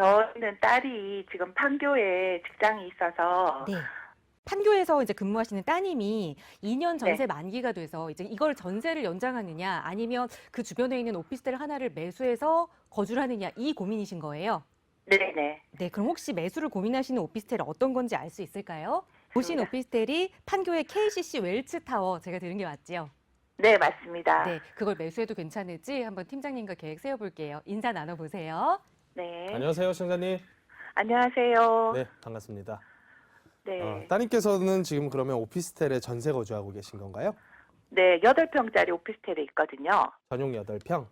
저는 딸이 지금 판교에 직장이 있어서. 네. 판교에서 이제 근무하시는 따님이 2년 네. 전세 만기가 돼서 이제 이걸 전세를 연장하느냐 아니면 그 주변에 있는 오피스텔 하나를 매수해서 거주를 하느냐 이 고민이신 거예요. 네네. 네, 그럼 혹시 매수를 고민하시는 오피스텔이 어떤 건지 알 수 있을까요? 보신 맞습니다. 오피스텔이 판교의 KCC 웰츠타워 제가 들은 게 맞죠? 네, 맞습니다. 네, 그걸 매수해도 괜찮을지 한번 팀장님과 계획 세워볼게요. 인사 나눠보세요. 네. 안녕하세요, 시청자님. 안녕하세요. 네, 반갑습니다. 네. 따님께서는 지금 그러면 오피스텔에 전세 거주하고 계신 건가요? 네, 8평짜리 오피스텔에 있거든요. 전용 8평?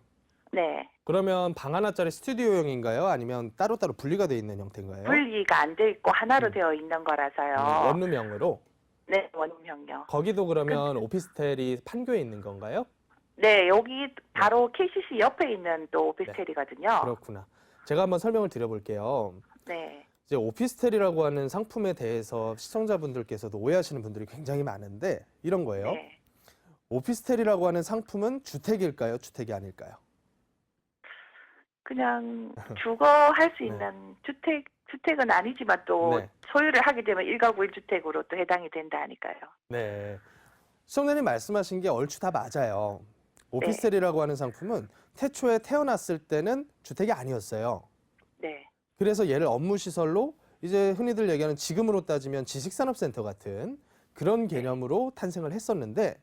네. 그러면 방 하나짜리 스튜디오형인가요? 아니면 따로따로 분리가 되어 있는 형태인가요? 분리가 안 돼 있고 하나로 되어 있는 거라서요. 원룸형으로? 네, 원룸형요. 거기도 그러면 오피스텔이 판교에 있는 건가요? 네, 여기 바로 KCC 옆에 있는 또 오피스텔이거든요. 그렇구나. 제가 한번 설명을 드려볼게요. 네. 이제 오피스텔이라고 하는 상품에 대해서 시청자분들께서도 오해하시는 분들이 굉장히 많은데 이런 거예요. 네. 오피스텔이라고 하는 상품은 주택일까요? 주택이 아닐까요? 그냥 주거할 수 네. 있는 주택은 아니지만 또 네. 소유를 하게 되면 1가구 1주택으로 또 해당이 된다 하니까요. 네. 시청자님 말씀하신 게 얼추 다 맞아요. 오피스텔이라고 하는 상품은 태초에 태어났을 때는 주택이 아니었어요. 네. 그래서 얘를 업무시설로 이제 흔히들 얘기하는 지금으로 따지면 지식산업센터 같은 그런 개념으로 탄생을 했었는데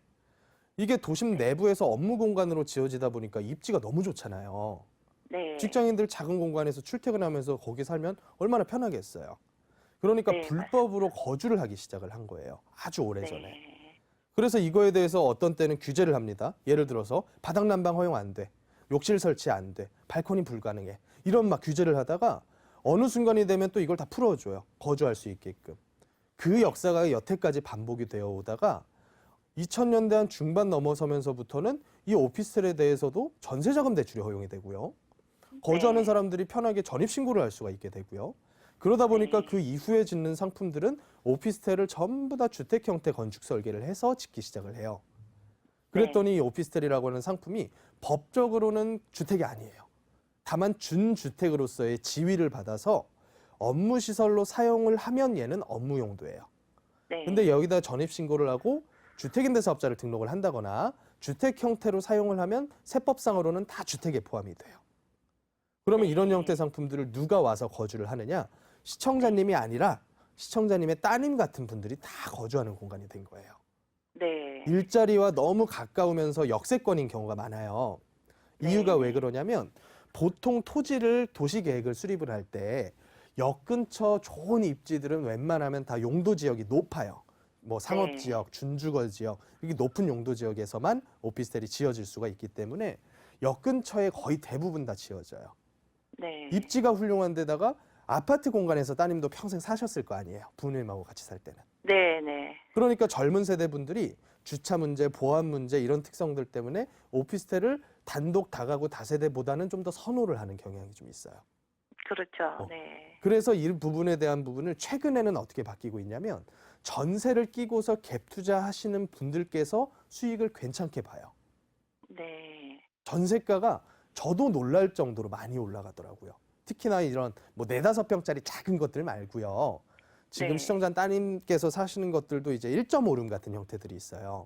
이게 도심 내부에서 업무 공간으로 지어지다 보니까 입지가 너무 좋잖아요. 네. 직장인들 작은 공간에서 출퇴근하면서 거기 살면 얼마나 편하겠어요. 그러니까 네, 불법으로 거주를 하기 시작을 한 거예요. 아주 오래전에. 네. 그래서 이거에 대해서 어떤 때는 규제를 합니다. 예를 들어서 바닥 난방 허용 안 돼. 욕실 설치 안 돼. 발코니 불가능해. 이런 막 규제를 하다가 어느 순간이 되면 또 이걸 다 풀어줘요. 거주할 수 있게끔. 그 역사가 여태까지 반복이 되어 오다가 2000년대 한 중반 넘어서면서부터는 이 오피스텔에 대해서도 전세자금 대출이 허용이 되고요. 거주하는 네. 사람들이 편하게 전입신고를 할 수가 있게 되고요. 그러다 보니까 네. 그 이후에 짓는 상품들은 오피스텔을 전부 다 주택 형태 건축 설계를 해서 짓기 시작을 해요. 그랬더니 이 오피스텔이라고 하는 상품이 법적으로는 주택이 아니에요. 다만 준주택으로서의 지위를 받아서 업무시설로 사용을 하면 얘는 업무 용도예요. 네. 근데 여기다 전입신고를 하고 주택임대 사업자를 등록을 한다거나 주택 형태로 사용을 하면 세법상으로는 다 주택에 포함이 돼요. 그러면 이런 형태 상품들을 누가 와서 거주를 하느냐? 시청자님이 아니라 시청자님의 따님 같은 분들이 다 거주하는 공간이 된 거예요. 네. 일자리와 너무 가까우면서 역세권인 경우가 많아요. 이유가 왜 그러냐면 보통 토지를 도시계획을 수립을 할 때 역 근처 좋은 입지들은 웬만하면 다 용도 지역이 높아요. 뭐 상업지역, 준주거 지역, 이게 높은 용도 지역에서만 오피스텔이 지어질 수가 있기 때문에 역 근처에 거의 대부분 다 지어져요. 네. 입지가 훌륭한 데다가 아파트 공간에서 따님도 평생 사셨을 거 아니에요. 부모님하고 같이 살 때는. 네. 네. 그러니까 젊은 세대 분들이 주차 문제, 보안 문제 이런 특성들 때문에 오피스텔을 단독 다가구 다세대보다는 좀 더 선호를 하는 경향이 좀 있어요. 그렇죠. 네. 그래서 이 부분에 대한 부분을 최근에는 어떻게 바뀌고 있냐면 전세를 끼고서 갭 투자하시는 분들께서 수익을 괜찮게 봐요. 네. 전세가가 저도 놀랄 정도로 많이 올라가더라고요. 특히나 이런 뭐 4, 5평짜리 작은 것들 말고요. 지금 네. 시청자 따님께서 사시는 것들도 이제 1.5룸 같은 형태들이 있어요.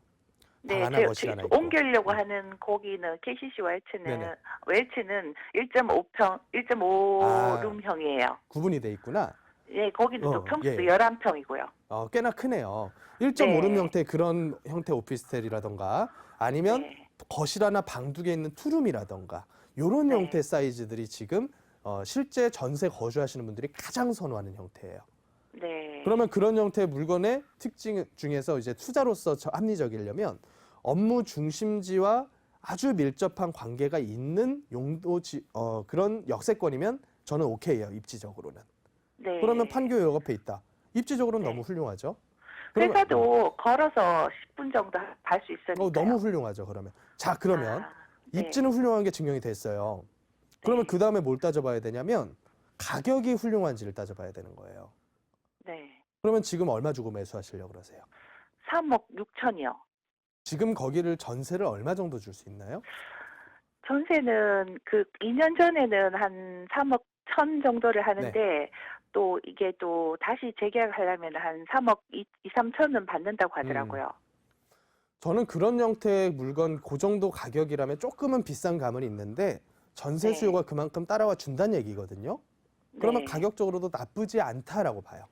방 네, 하나, 거실 하나 있고. 옮기려고 하는 거기는 KCC 네네. 웰츠는 1.5평, 1.5룸형이에요. 구분이 돼 있구나. 예, 거기는 또 평수도 예. 11평이고요. 꽤나 크네요. 1.5룸 네. 형태 그런 형태 오피스텔이라던가 아니면 네. 거실 하나 방 2개 있는 투룸이라던가 이런 네. 형태 사이즈들이 지금 실제 전세 거주하시는 분들이 가장 선호하는 형태예요. 네. 그러면 그런 형태의 물건의 특징 중에서 이제 투자로서 합리적이려면 업무 중심지와 아주 밀접한 관계가 있는 용도지 그런 역세권이면 저는 오케이예요. 입지적으로는. 네. 그러면 판교 옆에 있다. 입지적으로는 네. 너무 훌륭하죠. 그러면- 회사도 걸어서 10분 정도 갈 수 있으니까요. 너무 훌륭하죠. 그러면 자 그러면 네. 입지는 훌륭한 게 증명이 됐어요. 그러면 네. 그 다음에 뭘 따져봐야 되냐면 가격이 훌륭한지를 따져봐야 되는 거예요. 네. 그러면 지금 얼마 주고 매수하시려고 그러세요? 3억 6천이요. 지금 거기를 전세를 얼마 정도 줄 수 있나요? 전세는 그 2년 전에는 한 3억 천 정도를 하는데 또 이게 또 다시 재계약하려면 한 3억 2, 3천은 받는다고 하더라고요. 저는 그런 형태의 물건 그 정도 가격이라면 조금은 비싼 감은 있는데 전세 네. 수요가 그만큼 따라와 준다는 얘기거든요. 그러면 네. 가격적으로도 나쁘지 않다라고 봐요.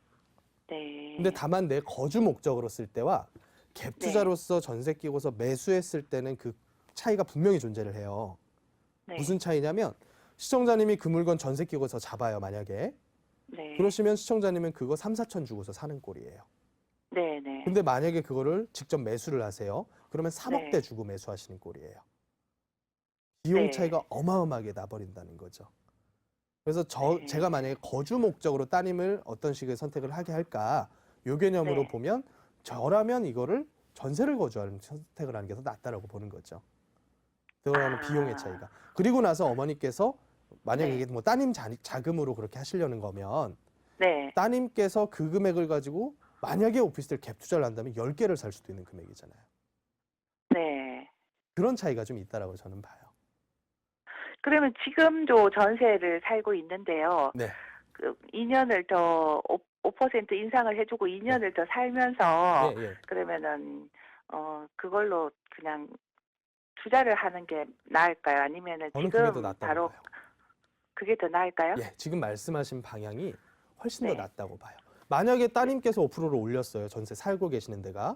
네. 근데 다만 내 거주 목적으로 쓸 때와 갭 네. 투자로서 전세 끼고서 매수했을 때는 그 차이가 분명히 존재를 해요. 네. 무슨 차이냐면 시청자님이 그 물건 전세 끼고서 잡아요, 만약에. 네. 그러시면 시청자님은 그거 3, 4천 주고서 사는 꼴이에요. 네. 네. 근데 만약에 그거를 직접 매수를 하세요. 그러면 3억대 네. 주고 매수하시는 꼴이에요. 비용 네. 차이가 어마어마하게 나버린다는 거죠. 그래서 네. 제가 만약에 거주 목적으로 따님을 어떤 식의 선택을 하게 할까 요 개념으로 네. 보면 저라면 이거를 전세를 거주하는 선택을 하는 게 더 낫다라고 보는 거죠. 들어가는 비용의 차이가. 그리고 나서 어머니께서 만약에 네. 이게 뭐 따님 자금으로 그렇게 하시려는 거면 네. 따님께서 그 금액을 가지고 만약에 오피스텔 갭 투자를 한다면 10개를 살 수도 있는 금액이잖아요. 네. 그런 차이가 좀 있다라고 저는 봐요. 그러면 지금도 전세를 살고 있는데요. 네. 그 2년을 더 5% 인상을 해주고 2년을 더 살면서 예, 예. 그러면은 그걸로 그냥 투자를 하는 게 나을까요? 아니면은 저는 그게 더 지금 낫다고 바로 봐요. 그게 더 나을까요? 예, 지금 말씀하신 방향이 훨씬 네. 더 낫다고 봐요. 만약에 따님께서 5%를 올렸어요. 전세 살고 계시는 데가.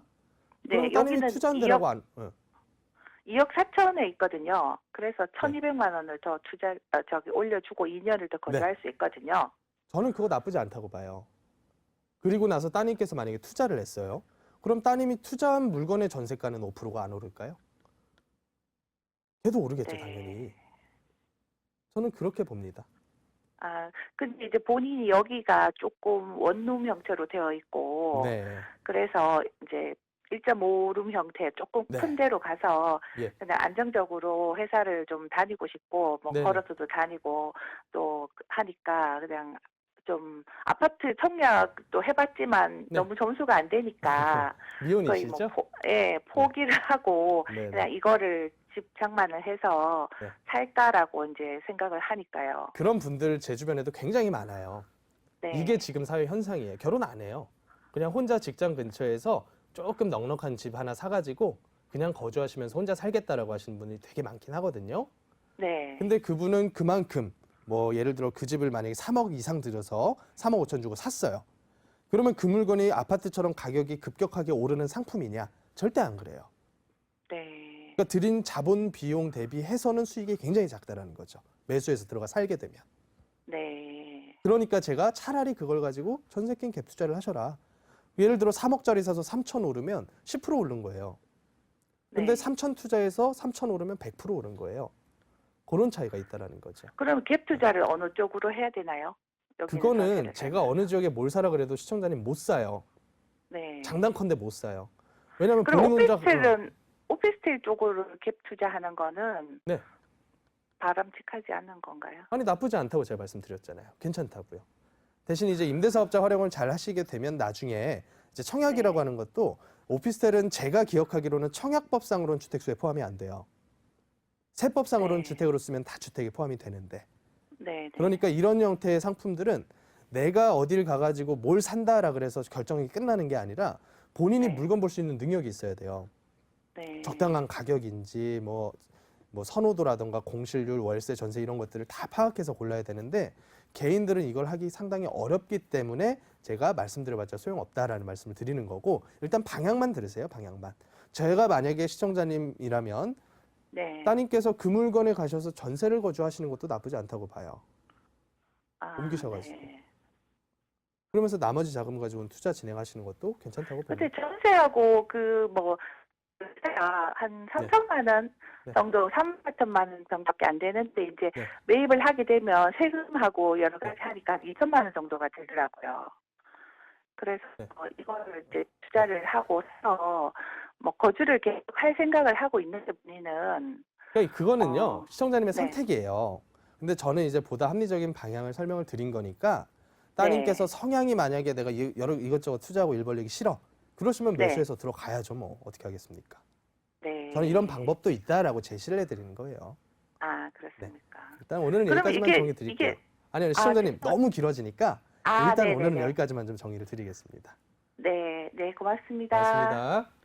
그럼 네, 따님이 여기는 투자한 2억, 데라고 안 2억 4천에 있거든요. 그래서 네. 1,200만 원을 더 올려주고 2년을 더 거주할 수 있거든요. 저는 그거 나쁘지 않다고 봐요. 그리고 나서 따님께서 만약에 투자를 했어요. 그럼 따님이 투자한 물건의 전세가는 5%가 안 오를까요? 걔도 오르겠죠, 네. 당연히. 저는 그렇게 봅니다. 아, 근데 이제 본인이 여기가 조금 원룸 형태로 되어 있고, 네. 그래서 이제 1.5룸 형태 조금 네. 큰 데로 가서 예. 그냥 안정적으로 회사를 좀 다니고 싶고, 뭐 네네. 걸어서도 다니고 또 하니까 그냥 좀 아파트 청약도 해봤지만 네. 너무 점수가 안 되니까 거의 뭐 미혼이시죠? 포기를 하고 네네. 그냥 이거를 집 장만을 해서 네. 살까라고 이제 생각을 하니까요. 그런 분들 제 주변에도 굉장히 많아요. 네. 이게 지금 사회 현상이에요. 결혼 안 해요. 그냥 혼자 직장 근처에서 조금 넉넉한 집 하나 사가지고 그냥 거주하시면서 혼자 살겠다라고 하시는 분이 되게 많긴 하거든요. 네. 근데 그분은 그만큼 뭐 예를 들어 그 집을 만약에 3억 이상 들여서 3억 5천 주고 샀어요. 그러면 그 물건이 아파트처럼 가격이 급격하게 오르는 상품이냐? 절대 안 그래요. 네. 그러니까 들인 자본 비용 대비해서는 수익이 굉장히 작다라는 거죠. 매수해서 들어가 살게 되면. 네. 그러니까 제가 차라리 그걸 가지고 전세 낀 갭 투자를 하셔라. 예를 들어 3억짜리 사서 3천 오르면 10% 오른 거예요. 근데 네. 3천 투자해서 3천 오르면 100% 오른 거예요. 그런 차이가 있다라는 거죠. 그럼 갭 투자를 어느 쪽으로 해야 되나요? 여기는 그거는 전세를 제가 살면. 어느 지역에 뭘 사라 그래도 시청자님 못 사요. 네. 장단컨대 못 사요. 왜냐면 그럼 본인 혼자 오피스텔 쪽으로 갭 투자하는 거는 네. 바람직하지 않은 건가요? 아니 나쁘지 않다고 제가 말씀드렸잖아요. 괜찮다고요. 대신 이제 임대사업자 활용을 잘 하시게 되면 나중에 이제 청약이라고 네. 하는 것도 오피스텔은 제가 기억하기로는 청약법상으로는 주택수에 포함이 안 돼요. 세법상으로는 네. 주택으로 쓰면 다 주택에 포함이 되는데. 네. 네. 그러니까 이런 형태의 상품들은 내가 어딜 가가지고 뭘 산다라 그래서 결정이 끝나는 게 아니라 본인이 네. 물건 볼 수 있는 능력이 있어야 돼요. 네. 적당한 가격인지 뭐 선호도라든가 공실률, 월세, 전세 이런 것들을 다 파악해서 골라야 되는데 개인들은 이걸 하기 상당히 어렵기 때문에 제가 말씀드려봤자 소용없다라는 말씀을 드리는 거고 일단 방향만 들으세요. 방향만. 제가 만약에 시청자님이라면 네. 따님께서 그 물건에 가셔서 전세를 거주하시는 것도 나쁘지 않다고 봐요. 아, 옮기셔가지고. 네. 그러면서 나머지 자금 가지고는 투자 진행하시는 것도 괜찮다고 봅니다. 근데 전세하고 한 3천만 원 네. 정도, 3,4천만 원 정도밖에 안 되는데 이제 네. 매입을 하게 되면 세금하고 여러 가지 하니까 2천만 원 정도가 들더라고요. 그래서 네. 이거를 이제 투자를 하고 서 뭐 거주를 계속 할 생각을 하고 있는데 본인은 그러니까 그거는요 시청자님의 네. 선택이에요. 근데 저는 이제 보다 합리적인 방향을 설명을 드린 거니까 따님께서 네. 성향이 만약에 내가 여러 이것저것 투자하고 일 벌리기 싫어 그러시면 네. 매수해서 들어가야죠. 뭐 어떻게 하겠습니까? 네. 저는 이런 방법도 있다라고 제시를 해드리는 거예요. 아, 그렇습니까? 일단 오늘은 그러면 여기까지만 이게 정해 드릴게요. 아니요, 시청자님 네. 너무 길어지니까 아, 일단 네네네. 오늘은 여기까지만 좀 정리를 드리겠습니다. 네, 네, 고맙습니다. 고맙습니다.